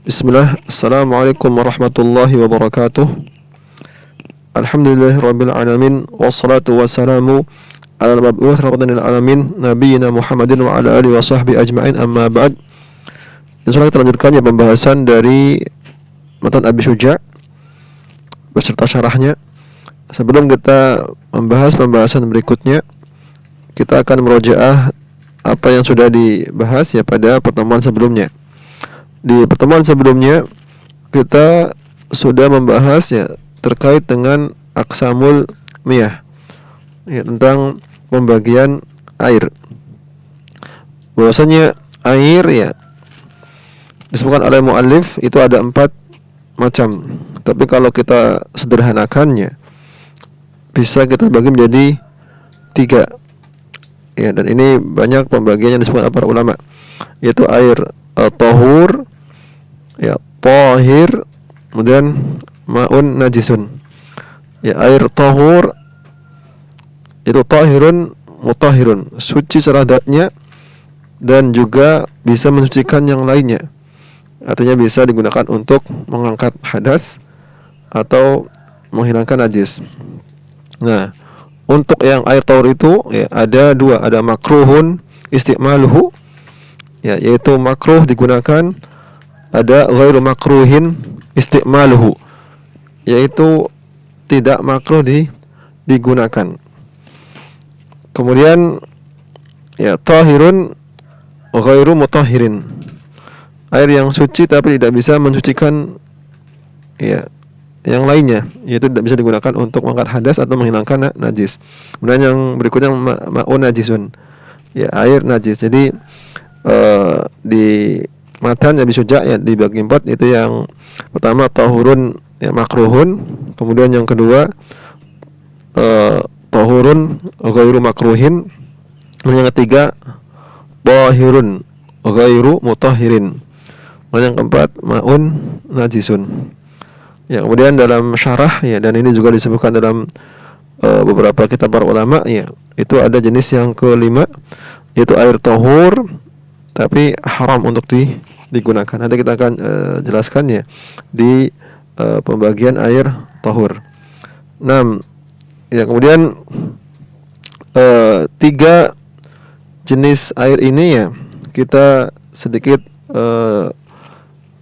Bismillah, Assalamualaikum warahmatullahi wabarakatuh. Alhamdulillahirabbil alamin wassalatu wassalamu ala mab'uts rahmatan lil alamin nabiyina Muhammadin wa ala alihi washabbihi ajmain amma ba'd. Insyaallah kita lanjutkan ya pembahasan dari matan Abi Syuja beserta syarahnya. Sebelum kita membahas pembahasan berikutnya, kita akan merojaah apa yang sudah dibahas ya pada pertemuan sebelumnya. Di pertemuan sebelumnya kita sudah membahas ya terkait dengan aqsamul miyah, ya, tentang pembagian air. Bahwasanya air ya disebutkan oleh muallif itu ada 4 macam. Tapi kalau kita sederhanakannya bisa kita bagi menjadi 3. Ya, dan ini banyak pembagian yang disebutkan oleh para ulama, yaitu air tahur, ya, tahir, kemudian ma'un najisun. Ya, air tahur itu tahirun mutahhirun, suci secara zatnya dan juga bisa mensucikan yang lainnya. Artinya bisa digunakan untuk mengangkat hadas atau menghilangkan najis. Nah, untuk yang air tahur itu ya ada 2, ada makruhun isti'maluhu, ya, yaitu makruh digunakan, ada ghairu makruhin isti'maluhu, yaitu tidak makruh digunakan. Kemudian ya tahirun ghairu mutahhirin, air yang suci tapi tidak bisa mensucikan ya yang lainnya, yaitu tidak bisa digunakan untuk mengangkat hadas atau menghilangkan najis. Kemudian yang berikutnya ma'un najisun, ya, air najis. Jadi di matan Abi Syuja ya dibagi 4, itu yang pertama tahurun ya makruhun, kemudian yang kedua tahurun ghairu makruhin, kemudian yang ketiga tahirun ghairu mutahhirin, kemudian yang keempat ma'un najisun. Ya, kemudian dalam syarah ya, dan ini juga disebutkan dalam beberapa kitab para ulama ya, itu ada jenis yang kelima, yaitu air tahur tapi haram untuk digunakan. Nanti kita akan jelaskan ya di pembagian air tahur. 6. Ya, kemudian 3 jenis air ini ya kita sedikit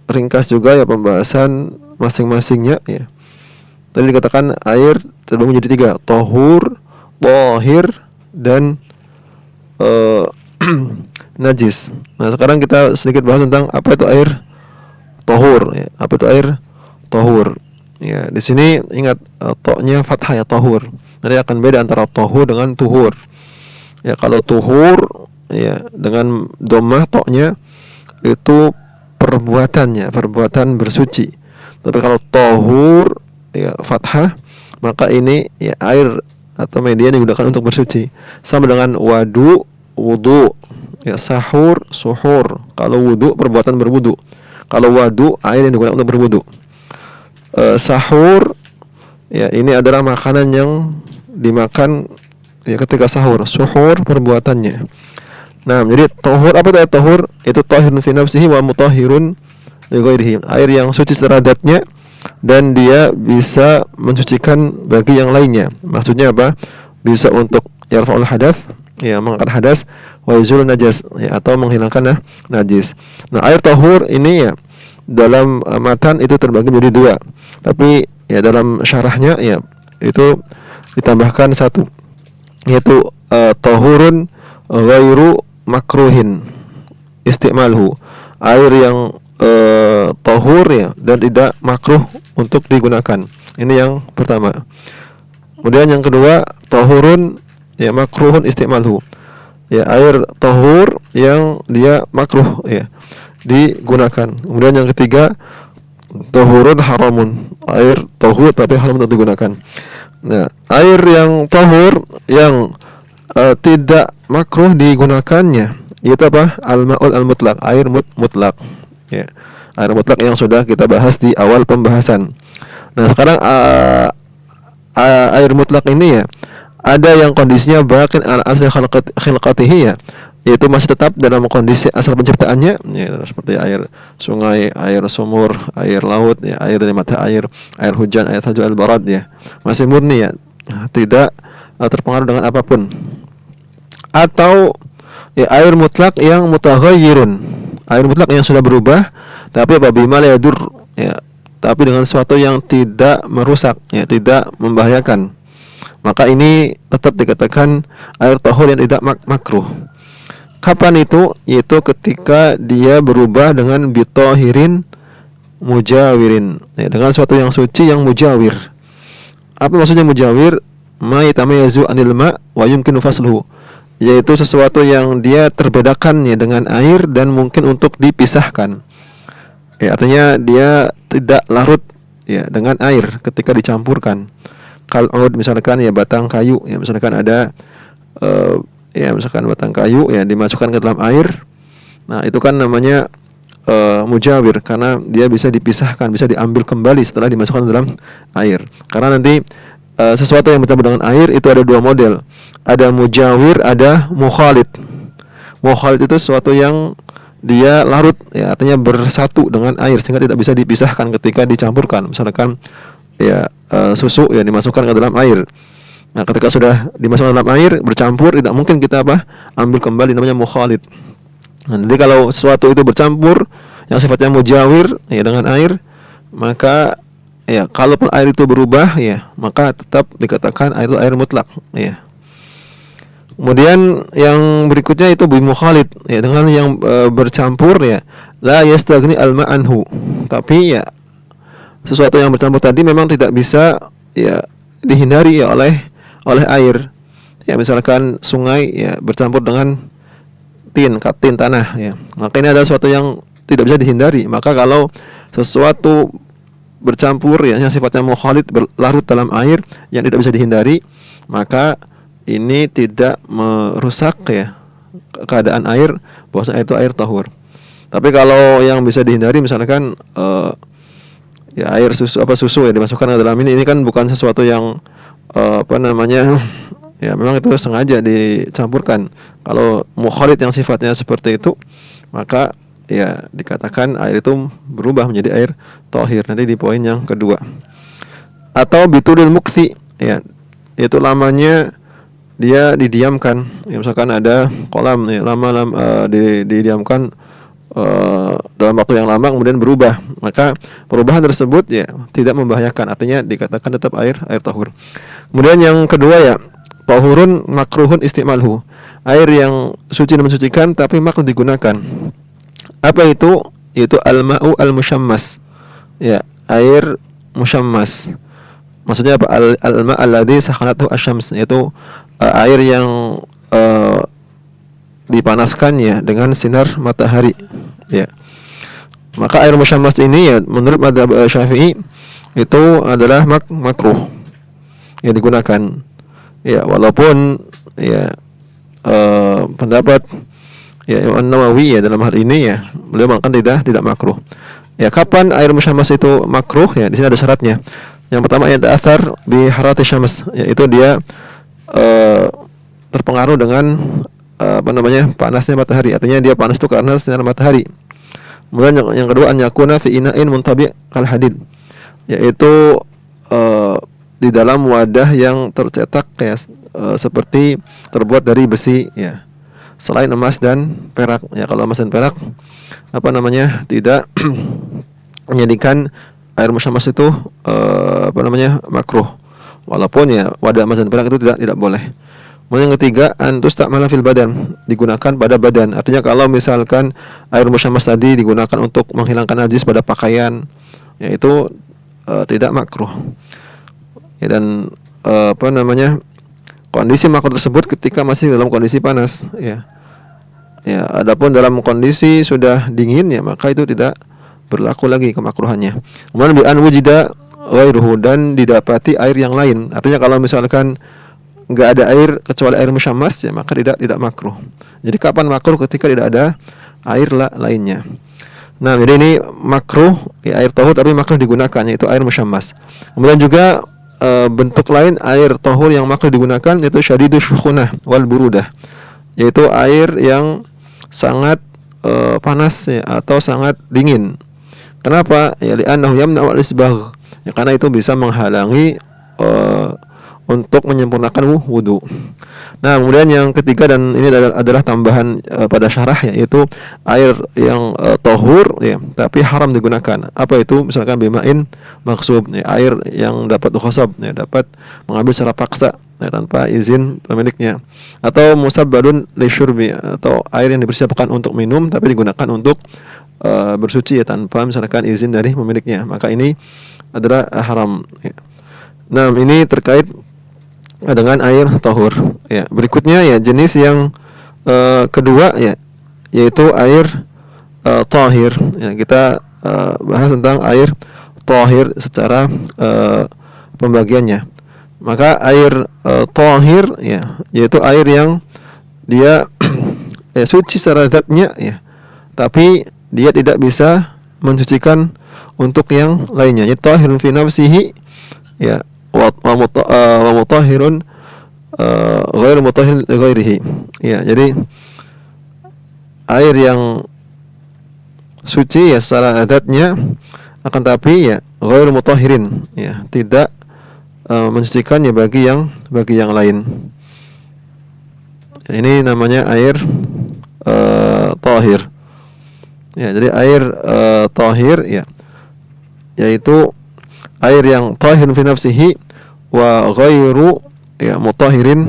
ringkas juga ya pembahasan masing-masingnya ya. Tadi dikatakan air terbagi menjadi 3, tahur, tahir, dan najis. Nah, sekarang kita sedikit bahas tentang apa itu air tahur ya. Apa itu air tahur? Ya, di sini ingat to-nya fathah ya, tahur. Nanti akan beda antara tahur dengan tuhur. Ya, kalau tuhur ya dengan dhammah to-nya itu perbuatannya, perbuatan bersuci. Tapi kalau tahur ya fathah, maka ini ya air atau media yang digunakan untuk bersuci. Sama dengan wudu, ya, sahur, suhur. Kalau wudu perbuatan berwudu. Kalau wadu air yang digunakan untuk berwudu. Sahur ya ini adalah makanan yang dimakan ya ketika sahur. Suhur perbuatannya. Nah, jadi tahur, apa itu tahur? Itu tahirun fi nafsihi wa mutahhirun li ghairihi. Air yang suci secara zatnya dan dia bisa mensucikan bagi yang lainnya. Maksudnya apa? Bisa untuk yarfa'ul hadath, ya, mengangkat hadas, wa yuzulun najas, ya, atau menghilangkan najis. Nah, air tahur ini ya dalam matan itu terbagi menjadi 2. Tapi ya dalam syarahnya ya itu ditambahkan 1, yaitu tahurun ghairu makruhin isti'maluhu, air yang tahur ya dan tidak makruh untuk digunakan. Ini yang pertama. Kemudian yang kedua tahurun ya makruhun isti'maluhu, ya, air tahur yang dia makruh ya digunakan. Kemudian yang ketiga tahurun haramun, air tahur tapi haram untuk digunakan. Nah, air yang tahur yang tidak makruh digunakannya itu apa? Al-ma'ul al-mutlaq, air mutlak. Ya, air mutlak yang sudah kita bahas di awal pembahasan. Nah, sekarang air mutlak ini ya ada yang kondisinya baqin al asli khilqatihi ya, yaitu masih tetap dalam kondisi asal penciptaannya, ya, seperti air sungai, air sumur, air laut, ya, air dari mata air hujan, air tajul al-barad, ya, masih murni, ya, tidak terpengaruh dengan apapun. Atau ya air mutlak yang mutaghayyirun, air mutlak yang sudah berubah, tapi bima la yadur, ya, tapi dengan sesuatu yang tidak merusak, ya, tidak membahayakan, maka ini tetap dikatakan air tahur yang tidak makruh. Kapan itu? Yaitu ketika dia berubah dengan bitahirin mujawirin, ya, dengan sesuatu yang suci yang mujawir. Apa maksudnya mujawir? Ma yatamayazu anil ma wa yumkinu fasluhu, yaitu sesuatu yang dia terbedakan, ya, dengan air dan mungkin untuk dipisahkan. Ya, artinya dia tidak larut, ya, dengan air ketika dicampurkan. Kalau misalkan, ya, batang kayu, ya, misalkan ada ya, misalkan batang kayu, ya, dimasukkan ke dalam air. Nah, itu kan namanya mujawir, karena dia bisa dipisahkan, bisa diambil kembali setelah dimasukkan ke dalam air. Karena nanti sesuatu yang bercampur dengan air itu ada dua model. Ada mujawir, ada mukhalid. Mukhalid itu sesuatu yang dia larut, ya, artinya bersatu dengan air sehingga tidak bisa dipisahkan ketika dicampurkan. Misalkan, ya, susu, ya, dimasukkan ke dalam air. Nah, ketika sudah dimasukkan dalam air bercampur, tidak mungkin kita ambil kembali, namanya mukhalid. Nah, jadi kalau sesuatu itu bercampur yang sifatnya mujawir, ya, dengan air, maka, ya, kalaupun air itu berubah, ya, maka tetap dikatakan air itu air mutlak, ya. Kemudian yang berikutnya itu bimukhalid, ya, dengan yang bercampur, ya, la yastaghni al-ma' anhu. Tapi, ya, sesuatu yang bercampur tadi memang tidak bisa, ya, dihindari, ya, oleh air. Ya, misalkan sungai, ya, bercampur dengan katin tanah, ya. Maka ini adalah sesuatu yang tidak bisa dihindari. Maka kalau sesuatu bercampur, ya, yang sifatnya mukhalid, berlarut dalam air yang tidak bisa dihindari, maka ini tidak merusak, ya, keadaan air, bahwasanya itu air tahur. Tapi kalau yang bisa dihindari, misalkan ya, air susu, ya, dimasukkan ke dalam ini kan bukan sesuatu yang ya, memang itu sengaja dicampurkan. Kalau mukhalid yang sifatnya seperti itu, maka, ya, dikatakan air itu berubah menjadi air thahir, nanti di poin yang kedua. Atau bitulil mukthi, ya, itu lamanya dia didiamkan, ya, misalkan ada kolam, ya, didiamkan dalam waktu yang lama kemudian berubah, maka perubahan tersebut, ya, tidak membahayakan, artinya dikatakan tetap air tahur. Kemudian yang kedua, ya, tahurun makruhun istimalhu, air yang suci dan mensucikan tapi makruh digunakan. Apa itu? Yaitu al-ma'u al-musyammas, ya, air musyammas. Maksudnya apa? Al-ma' alladhi sakhanathu asy-syams, yaitu air yang dipanaskan, ya, dengan sinar matahari, ya. Maka air musyammas ini, ya, menurut mazhab Syafi'i itu adalah makruh, ya, digunakan, ya, walaupun, ya, pendapat, ya, Imam Nawawi, ya, dalam hal ini, ya, beliau mengatakan tidak makruh. Ya, kapan air musyammas itu makruh? Ya, di sini ada syaratnya. Yang pertama, yang ta'athar bi harati syams, yaitu dia terpengaruh dengan panasnya matahari, artinya dia panas itu karena sinar matahari. Kemudian yang kedua, an yakuna fi ina'in muntabi' kal hadid, yaitu di dalam wadah yang tercetak, ya, seperti terbuat dari besi, ya, selain emas dan perak, ya. Kalau emas dan perak tidak menjadikan air musyammas itu makruh, walaupun, ya, wadah emas dan perak itu tidak boleh. Kemudian yang ketiga, antus ta'mala fil badan, digunakan pada badan. Artinya kalau misalkan air musyammas tadi digunakan untuk menghilangkan najis pada pakaian, ya, itu tidak makruh. Ya, dan kondisi makruh tersebut ketika masih dalam kondisi panas, ya. Ya, adapun dalam kondisi sudah dingin, ya, maka itu tidak berlaku lagi kemakruhannya. Kemudian bi an wujida ghairuhu, dan didapati air yang lain. Artinya kalau misalkan enggak ada air kecuali air musyammas, ya, maka tidak makruh. Jadi kapan makruh? Ketika tidak ada air lainnya. Nah, jadi ini makruh, ya, air tahur tapi makruh digunakan, yaitu air musyammas. Kemudian juga bentuk lain air tahur yang makruh digunakan yaitu syadidus syukhunah wal burudah, yaitu air yang sangat panas ya, atau sangat dingin. Kenapa? Ya li'annahu yamna'u al-isbagh. Ya, karena itu bisa menghalangi untuk menyempurnakan wudu. Nah, kemudian yang ketiga, dan ini adalah tambahan pada syarah, yaitu air yang tahur ya, tapi haram digunakan. Apa itu? Misalkan bimain maksub, ya, air yang dapat ghasab, ya, dapat mengambil secara paksa ya, tanpa izin pemiliknya. Atau musabbadun lisyurbi, atau air yang dipersiapkan untuk minum tapi digunakan untuk bersuci ya, tanpa misalkan izin dari pemiliknya. Maka ini adalah haram ya. Nah, ini terkait dengan air tahur ya. Berikutnya ya, jenis yang kedua ya, yaitu air tahir ya. Kita bahas tentang air tahir secara pembagiannya. Maka air tahir ya, yaitu air yang dia ya, suci secara zatnya ya, tapi dia tidak bisa mensucikan untuk yang lainnya. Yaitu tahirun fi nafsihi ya, wa mutahhirun ghairu mutahhir li ghairihi. Ya, jadi air yang suci ya secara adatnya, akan tapi ya ghairu mutahhirin ya, tidak mensucikannya bagi yang lain. Ini namanya air tahir. Ya, jadi air tahir ya, yaitu air yang tahir fi nafsihi wa ghairu ya mutahhirin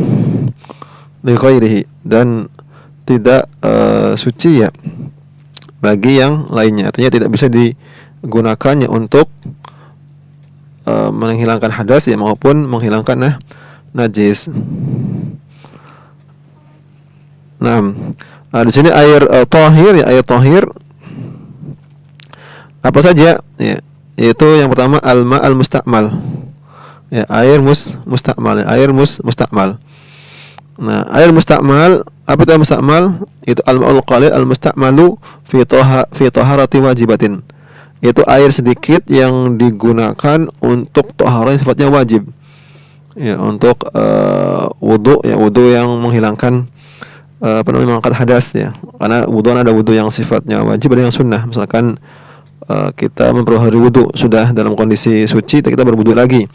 li ghairihi, dan tidak suci ya bagi yang lainnya. Artinya tidak bisa digunakannya untuk menghilangkan hadas ya, maupun menghilangkan najis. Nah, di sini air tahir ya, air tahir apa saja ya, yaitu yang pertama al-ma al-mustakmal ya, air mustakmal ya, air mustakmal. Nah, air mustakmal, apa itu mustakmal? Itu al-ma'ul qalil al-mustakmalu fi taharati wajibatin, yaitu air sedikit yang digunakan untuk taharah yang sifatnya wajib ya, untuk wudu ya, wudu yang menghilangkan mengangkat hadas ya. Karena wudu ada wudu yang sifatnya wajib, ada yang sunnah. Misalkan kita memperbaharui wudu, sudah dalam kondisi suci kita berwudu lagi.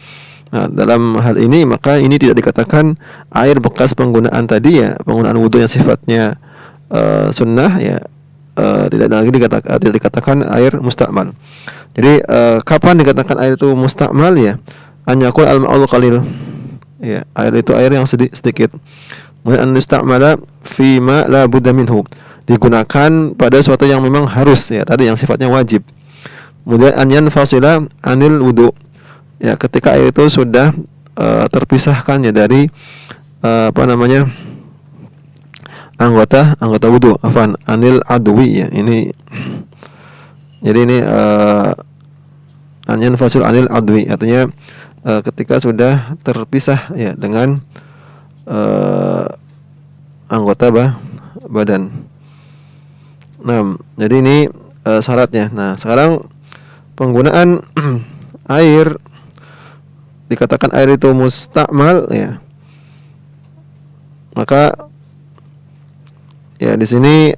Nah, dalam hal ini maka ini tidak dikatakan air bekas penggunaan tadi ya, penggunaan wudu yang sifatnya sunnah ya, tidak lagi dikatakan air mustakmal. Jadi kapan dikatakan air itu mustakmal ya? An yakun al-ma'ul qalil ya, air itu air yang sedikit. Kemudian mustakmala fi ma la budda minhu, digunakan pada sesuatu yang memang harus ya, tadi yang sifatnya wajib. Kemudian an yanfasila anil wudu ya, ketika air itu sudah terpisahkan ya dari anggota wudu, anil adwi ya. Ini jadi ini an yanfasil anil adwi, artinya ketika sudah terpisah ya dengan anggota badan. Nah, jadi ini syaratnya. Nah, sekarang penggunaan air, dikatakan air itu mustakmal ya, maka ya di sini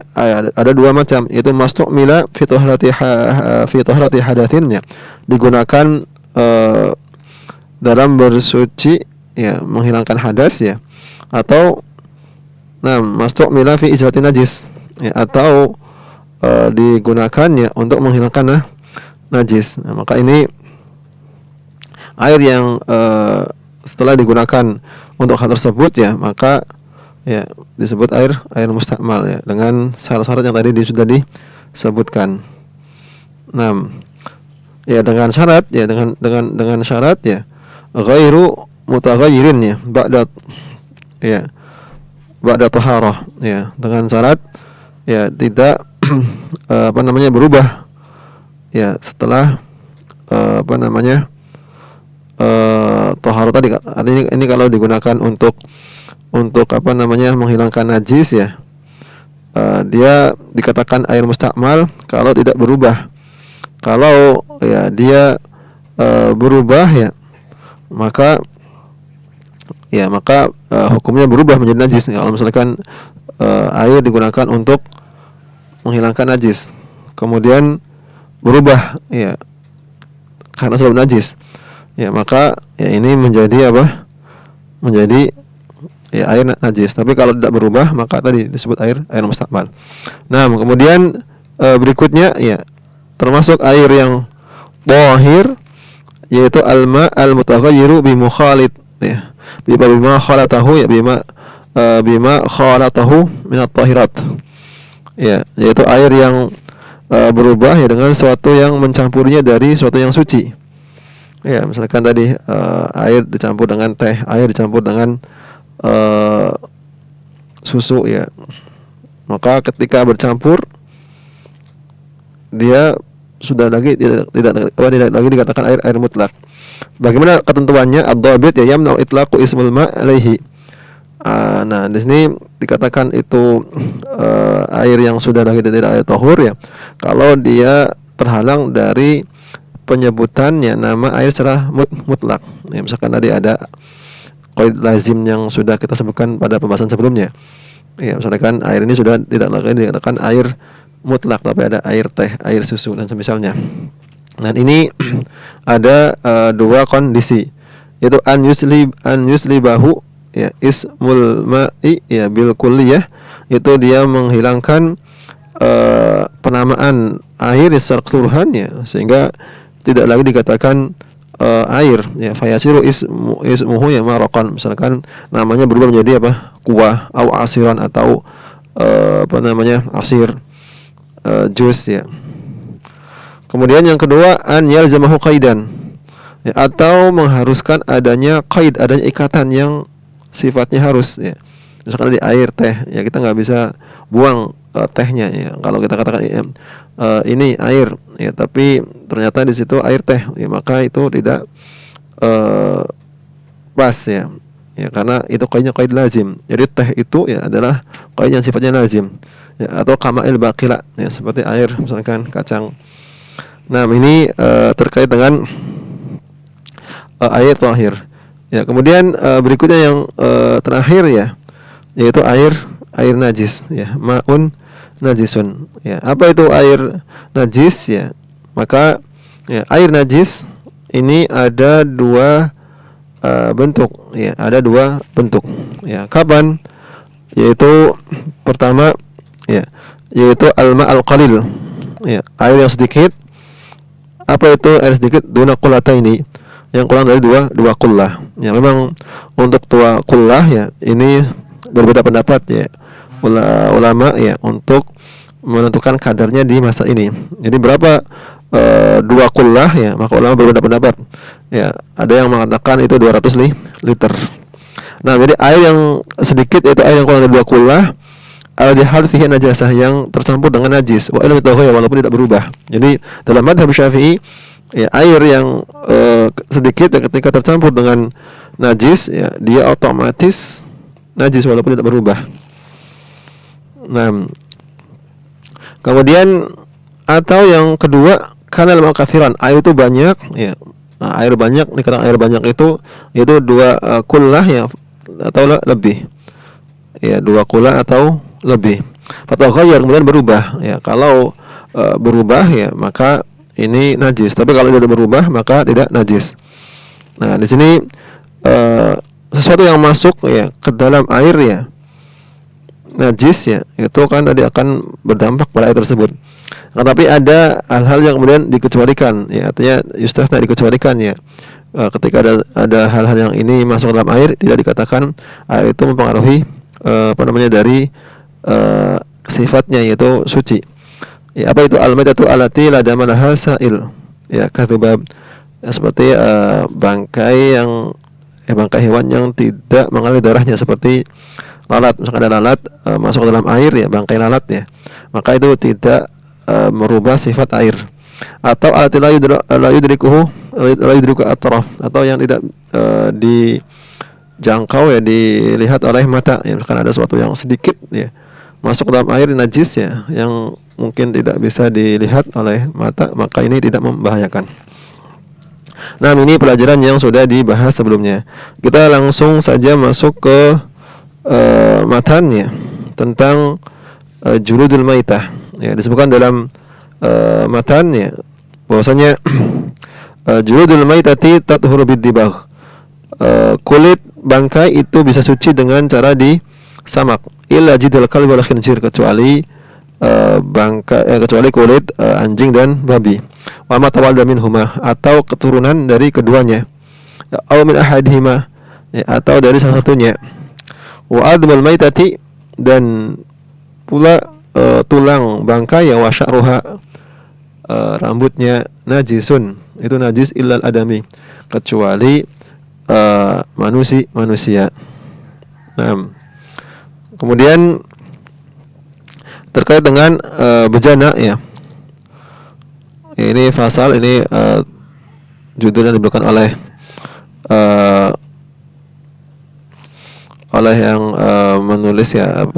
ada dua macam, yaitu mastukmila fi tahrati hadatsin ya, digunakan dalam bersuci ya, menghilangkan hadas ya, atau mastukmila fi izalati najis ya, atau digunakannya untuk menghilangkan najis. Nah, maka ini air yang setelah digunakan untuk hal tersebut ya, maka ya disebut air mustakmal ya, dengan syarat-syarat yang tadi sudah disebutkan. Nah, ya dengan syarat ya, dengan syarat ya, ghairu mutaghayyirin ya, ba'da taharah ya, dengan syarat ya tidak berubah ya setelah taharah tadi. Artinya ini kalau digunakan untuk menghilangkan najis ya, dia dikatakan air mustakmal kalau tidak berubah. Kalau ya dia berubah ya, maka hukumnya berubah menjadi najis. Kalau misalkan air digunakan untuk menghilangkan najis, kemudian berubah ya karena sebab najis, ya maka ya ini menjadi apa? Menjadi ya air najis. Tapi kalau tidak berubah maka tadi disebut air mustakmal. Nah, kemudian berikutnya ya termasuk air yang thahir yaitu al-ma al-mutaghayyiru bi mukhalid ya. Bima khalatahu ya bima khalatahu min at-tahirat. Ya, yaitu air yang berubah ya dengan sesuatu yang mencampurnya dari sesuatu yang suci. Ya, misalkan tadi air dicampur dengan teh, air dicampur dengan susu ya. Maka ketika bercampur dia sudah lagi tidak lagi dikatakan air mutlak. Bagaimana ketentuannya? Ad-dhabit ya yamna'u itlaqu ismul ma' alaihi. Nah, di sini dikatakan itu air yang sudah lagi tidak air tahur ya. Kalau dia terhalang dari penyebutannya nama air secara mutlak. Ya, misalkan tadi ada qaid lazim yang sudah kita sebutkan pada pembahasan sebelumnya. Ya, misalkan air ini sudah tidak lagi dikatakan air mutlak tapi ada air teh, air susu dan semisalnya. Dan ini ada dua kondisi, yaitu an yuslibahu ya ismul ma'i ya bil kulliyah, itu dia menghilangkan penamaan air secara keseluruhannya sehingga tidak lagi dikatakan air ya, fayasiru ismuhu ya maraqan, misalkan namanya berubah menjadi apa? Kuah atau asiran atau asir, jus ya. Kemudian yang kedua an yalzamahu qaidan ya, atau mengharuskan adanya qaid, adanya ikatan yang sifatnya harus ya. Misalkan di air teh ya, kita nggak bisa buang tehnya ya. Kalau kita katakan ini air ya, tapi ternyata di situ air teh ya, maka itu tidak pas ya. Ya karena itu qaidnya qaid lazim. Jadi teh itu ya adalah qaid yang sifatnya lazim ya, atau kama'il baqila ya, seperti air misalkan kacang. Nah, ini terkait dengan air thahir. Ya, kemudian berikutnya yang terakhir ya, yaitu air najis ya, ma'un najisun. Ya, apa itu air najis ya? Maka ya, air najis ini ada dua bentuk ya, ada dua bentuk. Ya, kapan? Yaitu pertama ya, yaitu al-ma' al-qalil. Ya, air yang sedikit. Apa itu air sedikit? Duna qullataini, yang kurang dari dua qullah. Ya, memang untuk dua qullah ya ini berbeda pendapat ya ulama ya untuk menentukan kadarnya di masa ini. Jadi berapa dua qullah ya, maka ulama berbeda pendapat. Ya, ada yang mengatakan itu 200 liter. Nah, jadi air yang sedikit yaitu air yang kurang dari 2 qullah al-jahal fihi najasah, yang tercampur dengan najis, wa ilmu tauhid walaupun tidak berubah. Jadi dalam mazhab Syafi'i ya, air yang sedikit ya, ketika tercampur dengan najis ya, dia otomatis najis walaupun tidak berubah. Nah, kemudian atau yang kedua, kana al kathiran, air itu banyak ya. Nah, air banyak, dikatakan air banyak itu yaitu 2 qullah ya atau lebih. Ya, 2 qullah atau lebih. Fataghayyar, kemudian berubah ya. Kalau berubah ya maka ini najis, tapi kalau tidak berubah maka tidak najis. Nah, di sini sesuatu yang masuk ya ke dalam air ya najis ya, itu kan tadi akan berdampak pada air tersebut. Nah, tapi ada hal-hal yang kemudian dikecualikan ya, artinya yustahna, dikecualikan ya. Ketika ada hal-hal yang ini masuk ke dalam air, tidak dikatakan air itu mempengaruhi dari sifatnya, yaitu suci. Ya, apa itu al-maitatu allati la dama laha sa'il? Ya, katsubab, ya, seperti bangkai hewan yang tidak mengalir darahnya, seperti lalat. Misalkan ada lalat masuk ke dalam air ya, bangkai lalat ya, maka itu tidak merubah sifat air. Atau allati la yudriku atraf, atau yang tidak dijangkau ya, dilihat oleh mata ya. Misalkan ada sesuatu yang sedikit ya masuk dalam air najis ya, yang mungkin tidak bisa dilihat oleh mata, maka ini tidak membahayakan. Nah, ini pelajaran yang sudah dibahas sebelumnya. Kita langsung saja masuk ke matannya, tentang juludul maitah. Ya, disebutkan dalam matan ya bahwasanya juludul maitati tathuru bid-dibagh. Kulit bangkai itu bisa suci dengan cara disamak. Illa jidal kalbi wal khinzir, kecuali kecuali kulit anjing dan babi. Wa ma tawalda minhuma, atau keturunan dari keduanya. Aw min ahadihima, ya, atau dari salah satunya. Wa admul maitati, dan pula tulang bangkai ya, wa sya'ruha, rambutnya najisun, itu najis illal adami, kecuali manusia. Nah, kemudian terkait dengan bejana ya. Ini fasal, ini judulnya diberikan oleh yang menulis ya,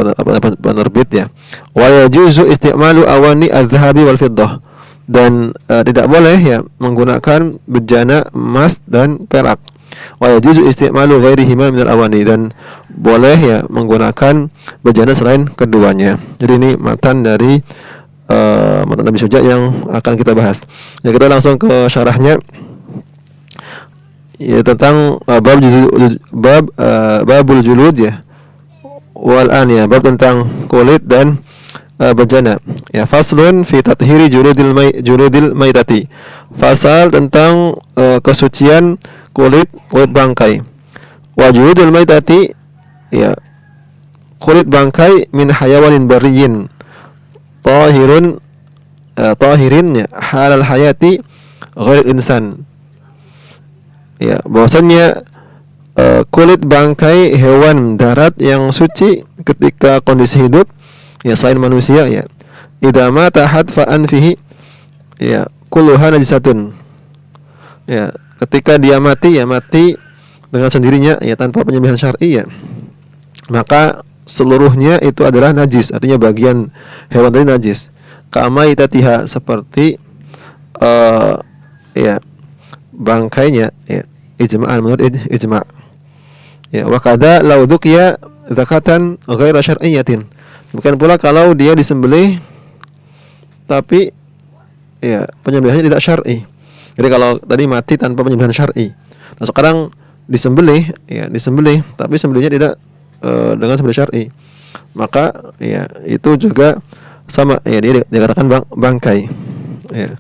penerbit ya. Wa yajuzu isti'malu awani adz-dzahabi wal fiddah, dan tidak boleh ya menggunakan bejana emas dan perak. Wa yajuzu isti'malu ghairihima minal awani, dan boleh ya menggunakan bejana selain keduanya. Jadi ini matan dari matan Nabi Syuja yang akan kita bahas. Ya, kita langsung ke syarahnya. Ya, tentang babul julud ya, wal ya, bab tentang kulit dan bejana. Ya, faslun fi tathhiri juludil maitati. Fasal tentang kesucian kulit bangkai. Wa juludil maitati, ya, kulit bangkai min hayawanin barriyin tahirin ya, halal hayati ghair insan. Ya, bahwasanya kulit bangkai hewan darat yang suci ketika kondisi hidup ya, selain manusia ya. Idza mata hadfa anfihi, ya, kulluha najisatun. Ya, ketika dia mati ya, mati dengan sendirinya ya, tanpa penyembelihan syar'i ya, maka seluruhnya itu adalah najis, artinya bagian hewan tadi najis. Kama itatiha, seperti ya bangkainya ya, ijma'an, menurut ijma'. Ya, wa kadza law dzukiya zakatan ghaira syar'iyyatin. Bukan pula kalau dia disembelih tapi ya penyembelihannya tidak syar'i. Jadi kalau tadi mati tanpa penyembelihan syar'i, nah sekarang disembelih tapi sembelihnya tidak dengan sembelih syar'i, maka ya itu juga sama ya, dia dikatakan bangkai ya,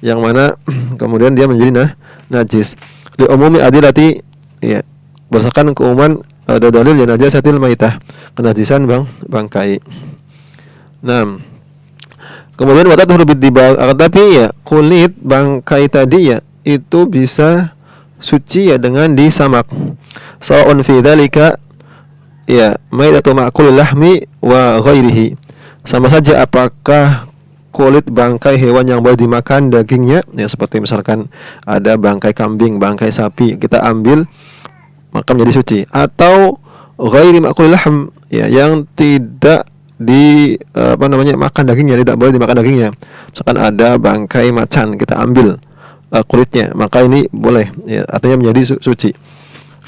yang mana kemudian dia menjadi najis. Li umumi adilati, ya, berdasarkan keumuman dalil yang najasatil maitah, kenajisan bangkai. Nah, kemudian watat huruf dibal, tapi ya kulit bangkai tadi ya itu bisa suci ya dengan disamak. Sa'un fi dzalika ya maitatu ma'kulil lahmi wa ghairihi. Sama saja apakah kulit bangkai hewan yang boleh dimakan dagingnya ya, seperti misalkan ada bangkai kambing, bangkai sapi, kita ambil maka menjadi suci, atau ghairi ma'kulil lahm ya, yang tidak makan dagingnya, tidak boleh dimakan dagingnya. Misalkan ada bangkai macan, kita ambil kulitnya, maka ini boleh ya, artinya menjadi suci.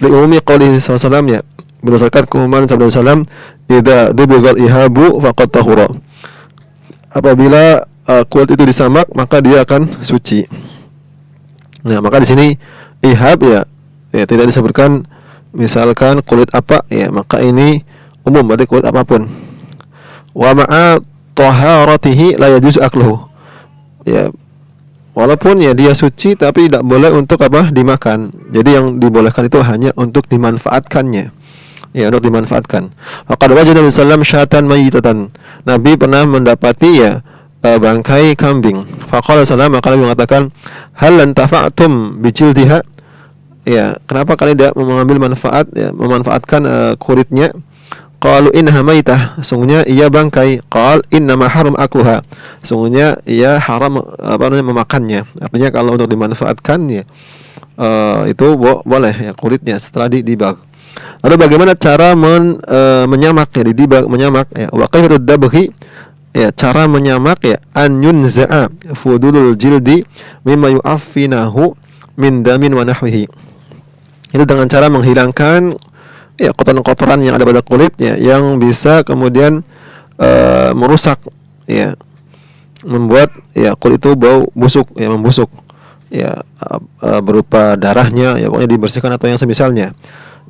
Li umumi qouli sallallahu alaihi wasallam ya, berdasarkan keumuman sabda Rasulullah, idza dubighal ihabu faqad tahura. Apabila kulit itu disamak maka dia akan suci. Nah, maka di sini ihab ya tidak disebutkan misalkan kulit apa ya, maka ini umum, berarti kulit apapun. Wa ma'a taharatihi la yajuzu akluhu. Ya, walaupun ya dia suci tapi tidak boleh untuk dimakan. Jadi yang dibolehkan itu hanya untuk dimanfaatkannya. Ya, untuk dimanfaatkan. Faqad wajada Nabi sallallahu alaihi wasallam syatan mayyitatan. Nabi pernah mendapati ya bangkai kambing. Faqala sallallahu, maka Nabi mengatakan, hal lan tafa'tum bijildiha. Ya, kenapa kalian tidak mengambil manfaat ya, memanfaatkan kulitnya? Qalu innaha maitah, sungguhnya ia bangkai. Qal innama haram akluha, sungguhnya ia haram memakannya. Artinya kalau untuk dimanfaatkan ya itu boleh ya kulitnya setelah dibag. Lalu bagaimana cara menyamak ya, menyamak ya, wa kaifatud dabghi ya, cara menyamak ya, an yunza'a fudulul jildi mimma yu'affinahu min damin wa nahwihi. Itu dengan cara menghilangkan ya kotoran-kotoran yang ada pada kulit ya, yang bisa kemudian merusak, ya, membuat ya kulit itu bau busuk, ya, membusuk, ya, berupa darahnya, ya, pokoknya dibersihkan atau yang semisalnya.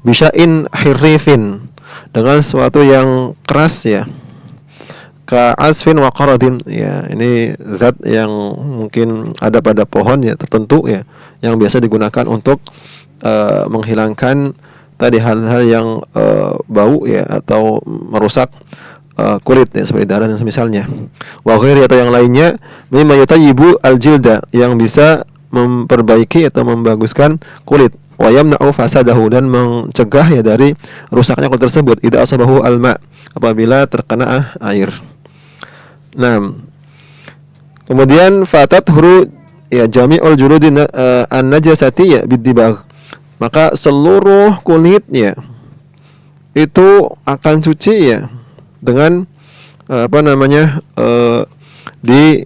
Bisya'in hirrifin, dengan sesuatu yang keras, ya, ka asfin wa qaradin, ya, ini zat yang mungkin ada pada pohon, ya, tertentu, ya, yang biasa digunakan untuk menghilangkan tadi hal-hal yang bau, ya, atau merusak kulit, ya, seperti darah dan semisalnya. Wa ghairi, atau yang lainnya, mimma yutayyibu al-jilda, yang bisa memperbaiki atau membaguskan kulit. Wa yamna'u fasadahu, dan mencegah, ya, dari rusaknya kulit tersebut. Idza asabahu al-ma', apabila terkena air. Nah, kemudian fatat huru, ya, jami'ul juludi an-najasati, ya, bidibagh, maka seluruh kulitnya itu akan suci, ya, dengan di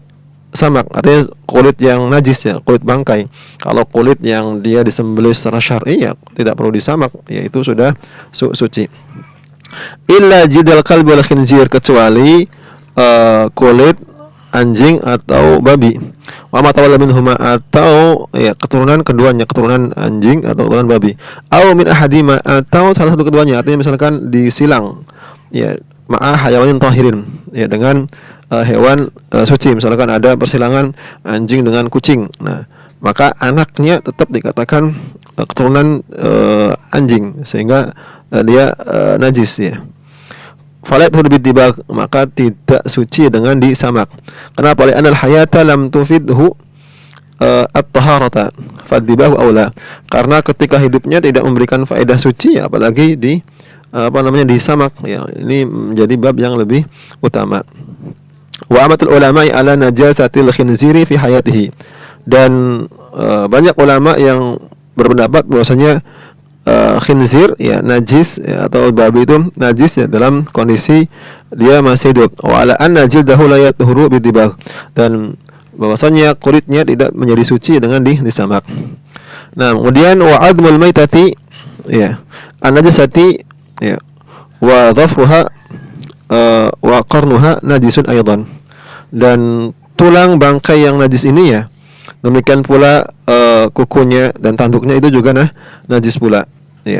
samak, artinya kulit yang najis, ya, kulit bangkai. Kalau kulit yang dia disembelih secara syar'i, ya, tidak perlu disamak, ya, itu sudah suci. Illa jidal kalbi wal khinzir, kecuali kulit anjing atau babi. Wa ma tawalla minhuma, atau, ya, keturunan keduanya, keturunan anjing atau keturunan babi. Aw min ahadima, atau salah satu keduanya, artinya misalkan disilang, ya, ma'a hayawanin tahirin, ya, dengan hewan suci. Misalkan ada persilangan anjing dengan kucing, nah, maka anaknya tetap dikatakan keturunan anjing, sehingga dia najis, ya. Fala yadhur bidibagh, maka tidak suci dengan disamak. Kenapa? Li'anal hayata lam tufidhu at-taharata fadibaghu aula. Karena ketika hidupnya tidak memberikan faedah suci, ya, apalagi disamak, ya. Ini menjadi bab yang lebih utama. Wa amatul ulama'i ala najasatil khinziri fi hayatihi, dan banyak ulama yang berpendapat bahwasanya khinzir, ya, najis, ya, atau babi itu najis, ya, dalam kondisi dia masih hidup. Wa ala anna jildahu la yathuru bidibagh, dan bahwasanya kulitnya tidak menjadi suci dengan disamak. Nah, kemudian wa admul maitati, ya, an-najasati, ya, wa dhafruha wa qarnuha najisun aidan, dan tulang bangkai yang najis ini, ya, demikian pula kukunya dan tanduknya itu juga najis pula, ya.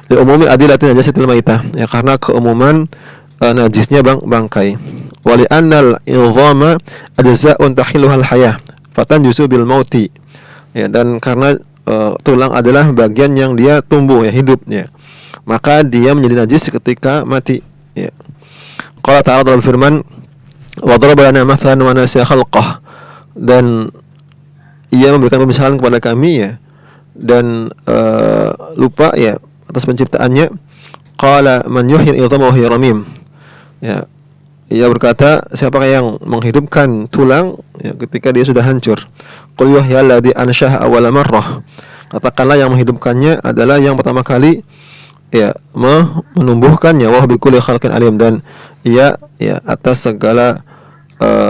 Li umumi adillatin najasatil maitah, ya, karena keumuman najisnya bangkai. Wa li annal idhama ajza'un tahilluhal hayah fatanjusu bil mauti, ya, dan karena tulang adalah bagian yang dia tumbuh, ya, hidup, ya, maka dia menjadi najis ketika mati, ya. Qala ta'ala, dalam firman, wa daraba lana mathalan wa nasiya khalqah, dan ia memberikan pemisahan kepada kami, ya, dan lupa, ya, atas penciptaannya. Qala man yuhyil idhama wa hiya ramim, ya, ia berkata, siapakah yang menghidupkan tulang, ya, ketika dia sudah hancur. Qul yuhyil ladzi anshaha awwala marrah, katakanlah yang menghidupkannya adalah yang pertama kali, ya, menumbuhkannya. Wa bikulli khalqin alim, dan ia, ya, atas segala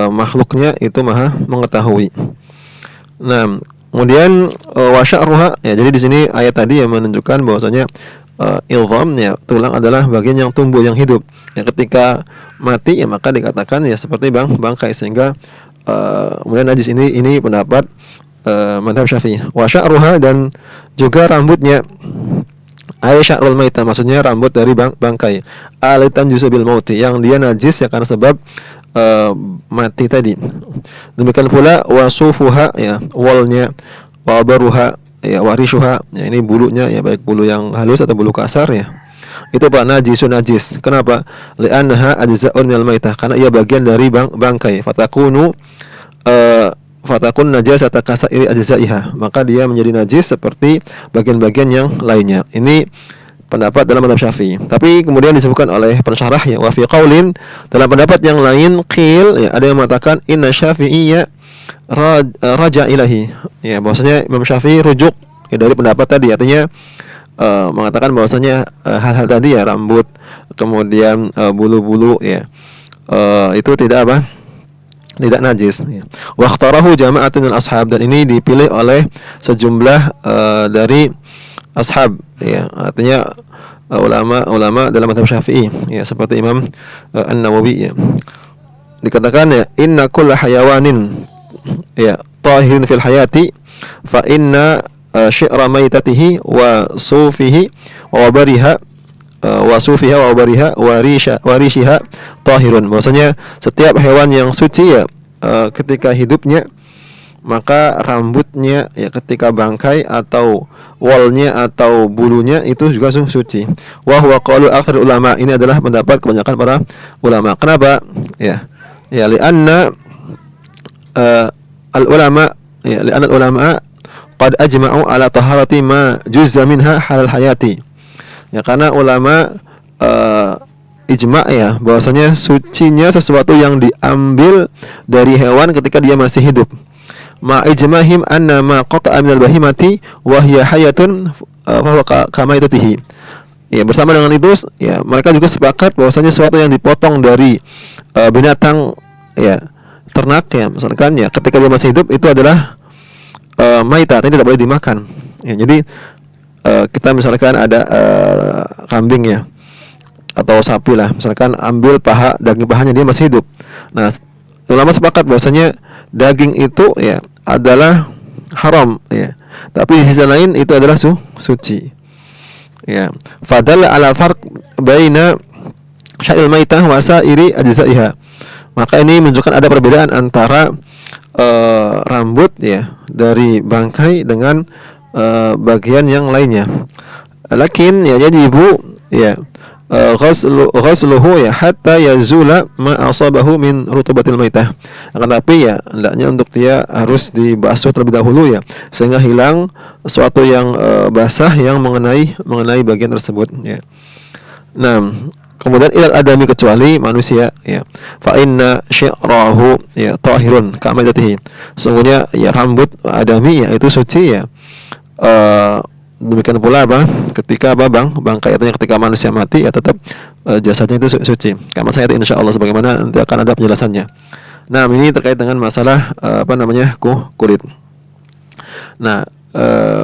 makhluknya itu maha mengetahui. Nah, kemudian wa sya'ruha, ya, jadi di sini ayat tadi yang menunjukkan bahwasanya ilzam, ya, tulang adalah bagian yang tumbuh, yang hidup, ya, ketika mati, ya, maka dikatakan, ya, seperti bangkai, sehingga kemudian najis. Ini pendapat mazhab Syafi'i. Wa sya'ruha, dan juga rambutnya, ay sya'rul maitah, maksudnya rambut dari bangkai, alitan jusubil mauti, yang dia najis, ya, karena sebab mati tadi. Demikian pula wasufuha, ya, walnya, wa baruha, ya, warishuha, ya, ini bulunya, ya, baik bulu yang halus atau bulu kasar, ya, itu Pak najisun najis. Kenapa? Li'annaha ajza'un minal maitah, karena ia bagian dari bangkai. Fatakun najasata kasairi ajza'iha, maka dia menjadi najis seperti bagian-bagian yang lainnya. Ini pendapat dalam mazhab Syafi'i. Tapi kemudian disebutkan oleh pensyarah, ya, wa fi qaulin, dalam pendapat yang lain, qil, ya, ada yang mengatakan inna Syafi'iyya raja ilahi, ya, bahwasanya Imam Syafi'i rujuk, ya, dari pendapat tadi, artinya mengatakan bahwasanya hal-hal tadi, ya, rambut, kemudian bulu-bulu, ya, itu tidak najis, ya. Wa ikhtarahu jama'atun min ashab, dan ini dipilih oleh sejumlah dari ashab, ya, artinya ulama dalam mazhab Syafi'i, ya seperti Imam An-Nawawi, ya. Dikatakan ya, inna kulla hayawanin ya tahirin fil hayati fa inna syi'ra maitatihi wa sufihi wa wabariha wa sufiha wa wabariha warishiha tahirun. Bahwasanya setiap hewan yang suci ya ketika hidupnya, maka rambutnya ya ketika bangkai atau wolnya atau bulunya itu juga suci. Wa huwa qaulu aktsar ulama. Ini adalah pendapat kebanyakan para ulama. Kenapa? Ya li'anna al-ulama li'anna al-ulama qad ajma'u ala taharati ma juzza minha halal hayati. Ya karena ulama ijma' ya bahwasanya sucinya sesuatu yang diambil dari hewan ketika dia masih hidup. Ma ijma'him anna ma qata'a minal bahimati wa hiya hayatun fa huwa kamaitatihi. Ya bersama dengan itu ya mereka juga sepakat bahwasanya sesuatu yang dipotong dari binatang ya ternak ya misalkan ya ketika dia masih hidup itu adalah maitat, ini tidak boleh dimakan. Ya, jadi kita misalkan ada kambing ya atau sapi lah, misalkan ambil daging pahanya dia masih hidup. Nah, ulama sepakat bahwasanya daging itu ya adalah haram ya. Tapi di sisi lain itu adalah suci. Ya. Fadalla ala farq baina sya'il maitah wa sa'iri ajza'iha. Maka ini menunjukkan ada perbedaan antara rambut ya dari bangkai dengan bagian yang lainnya. Lakin ya jadi ibu ya ghasluhu ya hatta yazula ma asabahu min rutubatil maitah. Akan tapi ya hendaknya untuk dia harus dibasuh terlebih dahulu ya sehingga hilang sesuatu yang basah yang mengenai bagian tersebut ya. Nah, kemudian ilal adami kecuali manusia ya. Fa inna syi'rahu ya tahirun kamaitatihi. Sungguhnya ya rambut adami ya itu suci ya. Demikian pula ketika bangkai artinya ketika manusia mati ya tetap jasadnya itu suci. Kama saya insyaallah sebagaimana nanti akan ada penjelasannya. Nah, ini terkait dengan masalah kulit. Nah,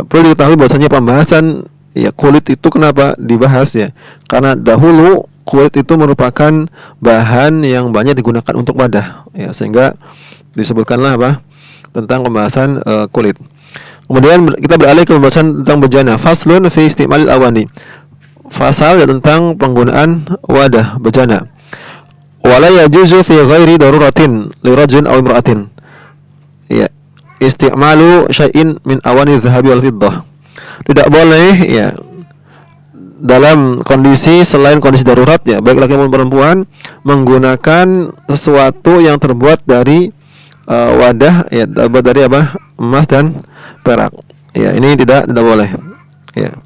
perlu diketahui bahwasanya pembahasan ya kulit itu kenapa dibahas ya? Karena dahulu kulit itu merupakan bahan yang banyak digunakan untuk wadah ya, sehingga disebutkanlah tentang pembahasan kulit. Kemudian kita beralih ke pembahasan tentang bejana. Faslun fi istimalil awani. Fasal tentang penggunaan wadah bejana. Wala yajuzu fi ghairi daruratin li rajulin aw imra'atin. Ya, istimalu syai'in min awani dhahabi wal fiddah. Tidak boleh ya dalam kondisi selain kondisi darurat ya, baik laki maupun perempuan menggunakan sesuatu yang terbuat dari wadah ya, terbuat dari emas dan perak. Ya, ini tidak boleh. Ya.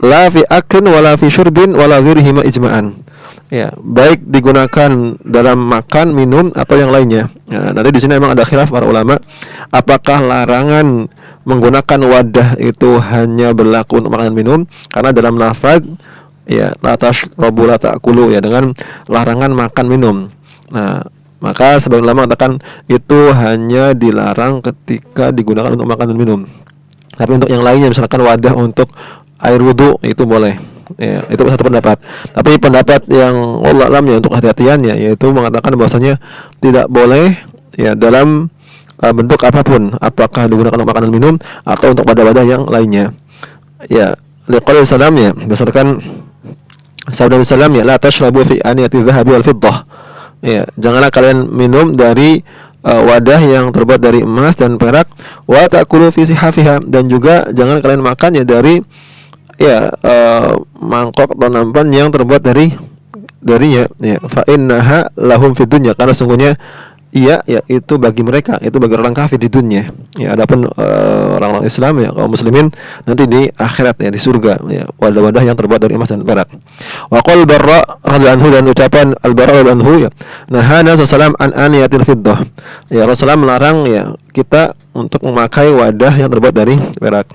La fi aklin wala fi syurbin wala ghairihi ijma'an. Ya, baik digunakan dalam makan, minum atau yang lainnya. Ya, nanti di sini memang ada khilaf para ulama, apakah larangan menggunakan wadah itu hanya berlaku untuk makanan minum, karena dalam lafaz ya la tashrabu la ta'kulu ya, dengan larangan makan minum. Nah, maka sebagian ulama mengatakan itu hanya dilarang ketika digunakan untuk makan dan minum. Tapi untuk yang lainnya misalkan wadah untuk air wudu itu boleh. Ya, itu satu pendapat. Tapi pendapat yang wallahu a'lam ya untuk hati-hatiannya yaitu mengatakan bahwasanya tidak boleh ya dalam bentuk apapun, apakah digunakan untuk makanan minum atau untuk wadah-wadah yang lainnya. Ya, liqaul salam ya berdasarkan sabda salam ya la tashrabu fi aniyati dhahabi wal fiddah. Ya, janganlah kalian minum dari wadah yang terbuat dari emas dan perak, wa ta'kulu fi sihafiha, dan juga jangan kalian makan ya dari mangkok atau nampan yang terbuat darinya ya, fa innaha lahum fid dunya, karena sungguhnya itu bagi mereka, itu bagi orang kafir di dunia. Ya, adapun orang-orang Islam ya kaum muslimin nanti di akhirat ya, di surga ya, wadah-wadah yang terbuat dari emas dan perak. Wa qul Barra radhiyallahu anhu, dan ucapan Al-Barra radhiyallahu anhu ya, nahana sallam an aniyatil fiddah. Ya, Rasulullah melarang ya kita untuk memakai wadah yang terbuat dari perak.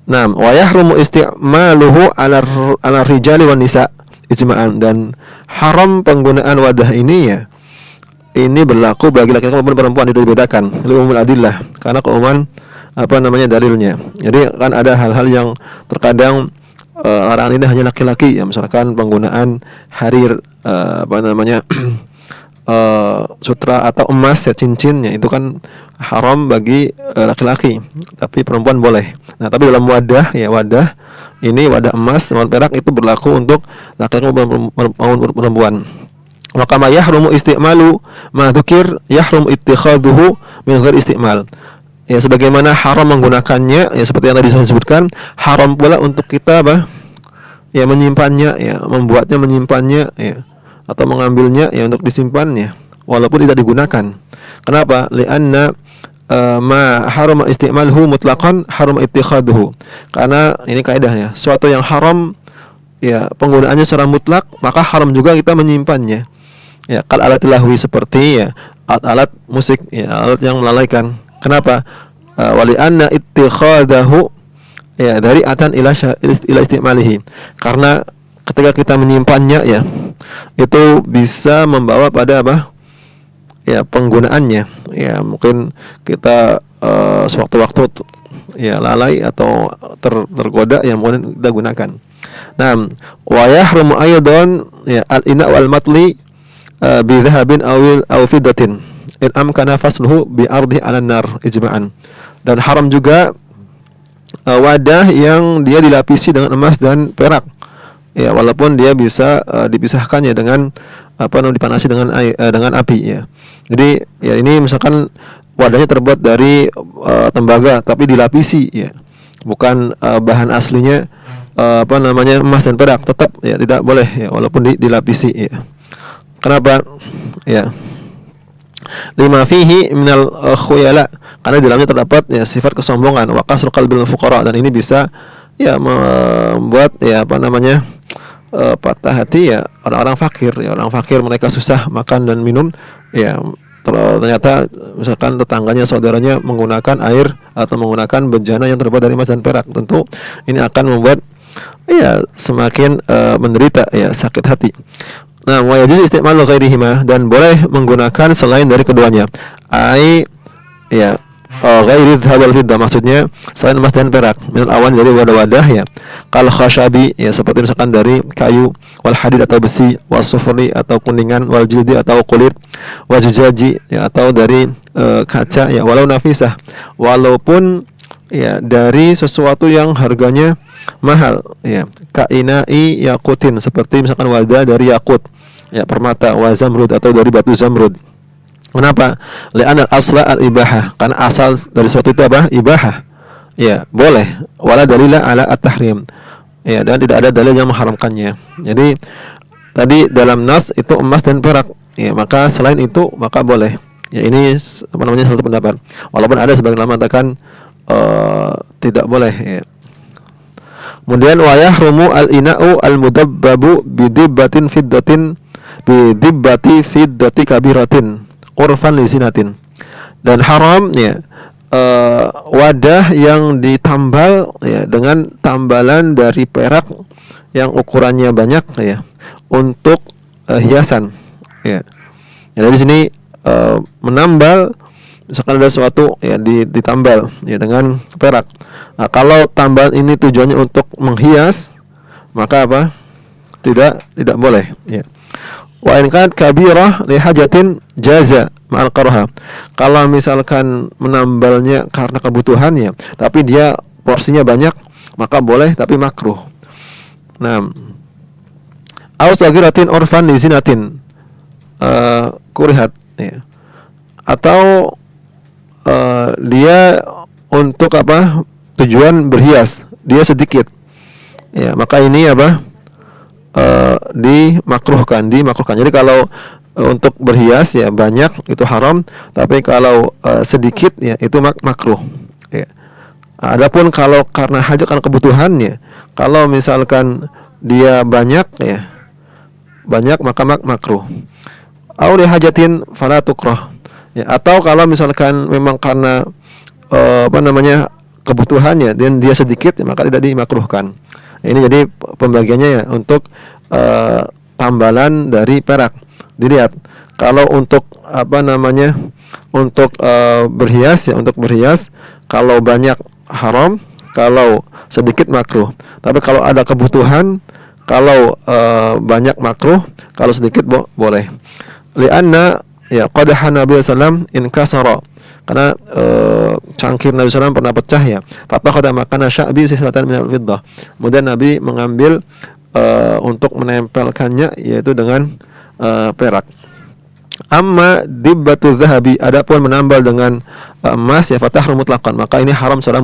Naam, wa yahrumu isti'maluhu ala rijali wan nisa ijma'an, dan haram penggunaan wadah ini ya, ini berlaku bagi laki-laki maupun perempuan, itu dibedakan umumul adillah karena keumuman dalilnya. Jadi kan ada hal-hal yang terkadang larangan ini hanya laki-laki, ya misalkan penggunaan harir, sutra atau emas ya, cincinnya itu kan haram bagi laki-laki, tapi perempuan boleh. Nah, tapi dalam wadah ya, wadah ini wadah emas dan perak itu berlaku untuk laki-laki maupun perempuan. Wa kama yahrumu isti'malu ma dzukir yahrum ittikhaduhu min ghairi isti'mal. Ya sebagaimana haram menggunakannya, ya seperti yang tadi saya sebutkan, haram pula untuk kita ya menyimpannya, ya membuatnya, menyimpannya, ya atau mengambilnya ya untuk disimpannya walaupun tidak digunakan. Kenapa? Li'anna ma harama isti'maluhu mutlaqan haram ittikhaduhu. Karena ini kaidahnya, suatu yang haram ya penggunaannya secara mutlak, maka haram juga kita menyimpannya. Ya, kal alat lahwi, seperti ya alat-alat musik, ya alat yang melalaikan. Kenapa? Wali anna ittikhadahu ya dari atan ila istimalihi. Karena ketika kita menyimpannya ya itu bisa membawa pada ya penggunaannya. Ya mungkin kita sewaktu-waktu ya lalai atau tergoda yang kemudian kita gunakan. Nah, wa yahrumu aidan ya al-ina wal matli bi dhahabin aw fiddatin in amkana fasluhu bi ardi 'ala nar ijma'an. Dan haram juga wadah yang dia dilapisi dengan emas dan perak, ya walaupun dia bisa dipisahkannya dengan dipanasi dengan api, ya. Jadi ya ini misalkan wadahnya terbuat dari tembaga tapi dilapisi, ya bukan bahan aslinya emas dan perak, tetap ya tidak boleh, ya walaupun dilapisi, ya. Kenapa? Ya lima fihi minal khuyala, karena di dalamnya terdapat ya sifat kesombongan, wa kasrul qalbil fuqara, dan ini bisa ya membuat ya patah hati ya orang-orang fakir, ya orang fakir mereka susah makan dan minum, ya ternyata misalkan tetangganya, saudaranya menggunakan air atau menggunakan bejana yang terbuat dari emas dan perak, tentu ini akan membuat ya semakin menderita, ya sakit hati. Nah, wa yajuzu isti'malu ghairihima, dan boleh menggunakan selain dari keduanya. Ya ghairi dhahab wal fiddah, maksudnya selain emas dan perak, minal awan dari wadah-wadah ya. Kal khashabi, ya seperti misalkan dari kayu, wal hadid atau besi, wal sufri atau kuningan, wal jildi atau kulit, wal zujaji ya atau dari kaca ya, walau nafisah, walaupun ya dari sesuatu yang harganya mahal, ya kainai yakutin, seperti misalkan wadah dari yakut, ya permata, wa zamrud atau dari batu zamrud. Kenapa? Li'anal asla al-ibahah, karena asal dari sesuatu itu ibahah, ya boleh, wala dalila ala at-tahrim, ya dan tidak ada dalil yang mengharamkannya. Jadi tadi dalam nas itu emas dan perak, ya maka selain itu maka boleh, ya ini satu pendapat, walaupun ada sebagian ulama mengatakan tidak boleh, ya. Kemudian wa yahrumu al-ina'u al-mudabbabu bidibbatin fiddatin bidibbati fiddati kabiratin urfan li zinatin. Dan haram ya wadah yang ditambal ya dengan tambalan dari perak yang ukurannya banyak, ya untuk hiasan, ya. Ya dari sini menambal, misalkan ada sesuatu ya ditambal ya dengan perak. Nah, kalau tambal ini tujuannya untuk menghias, maka tidak boleh, ya. Wa in kanat kabirah li hajatin jaza ma'al qarha. Kalau misalkan menambalnya karena kebutuhannya, tapi dia porsinya banyak, maka boleh tapi makruh. Nah, aw sagiratin urfan li zinatin kurihat, ya. Atau dia untuk tujuan berhias, dia sedikit, ya maka ini dimakruhkan. Jadi kalau untuk berhias ya banyak itu haram, tapi kalau sedikit ya itu makruh, ya. Adapun kalau karena hajat, karena kebutuhannya, kalau misalkan dia banyak maka makruh. Au li hajatin fala tukrah, ya. Atau kalau misalkan memang karena kebutuhannya dan dia sedikit, ya, maka tidak dimakruhkan. Ini jadi pembagiannya ya untuk tambalan dari perak. Dilihat kalau untuk untuk berhias ya, untuk berhias kalau banyak haram, kalau sedikit makruh. Tapi kalau ada kebutuhan, kalau banyak makruh, kalau sedikit boleh. Lianna ya qadaha Nabi sallam inkasara. Karena cangkir Nabi SAW pernah pecah ya. Fatakhadha makana sya'bi sihlatan minal fiddah. Kemudian Nabi mengambil untuk menempelkannya yaitu dengan perak. Amma dibbatu zahabi, adapun menambal dengan emas ya fatahru mutlaqan, maka ini haram secara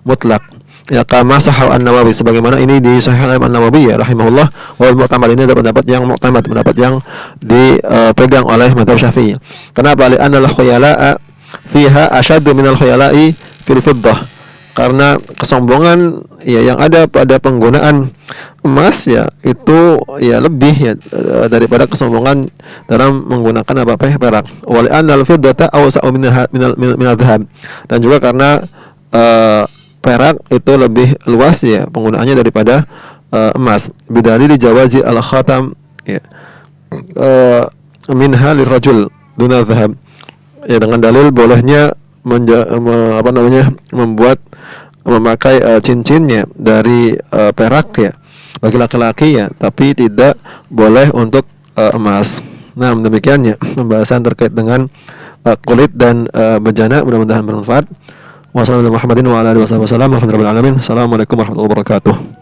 mutlak. Ya kama sahih An-Nawawi, sebagaimana ini disahihkan oleh An-Nawawi ya rahimahullah. Wal mu'tamad, ini adalah pendapat yang mu'tamad, pendapat yang dipegang oleh mazhab Syafi'i. Kenapa? Li'anna al-khuyala'a fiha asyaddu minal khuyala'i fil fiddah. Karena kesombongan ya yang ada pada penggunaan emas ya itu ya lebih ya daripada kesombongan dalam menggunakan perak. Wa li'anna al-fiddata awsa'u minal dhahab. Dan juga karena perak itu lebih luas ya penggunaannya daripada emas. Bidalil jawazi al-khatam ya minha lirajul duna dhahab. Ya dengan dalil bolehnya membuat memakai cincinnya dari perak ya bagi laki-laki ya, tapi tidak boleh untuk emas. Nah, demikiannya pembahasan terkait dengan kulit dan bejana, mudah-mudahan bermanfaat. Wassalamualaikum warahmatullahi wabarakatuh. Assalamualaikum warahmatullahi wabarakatuh.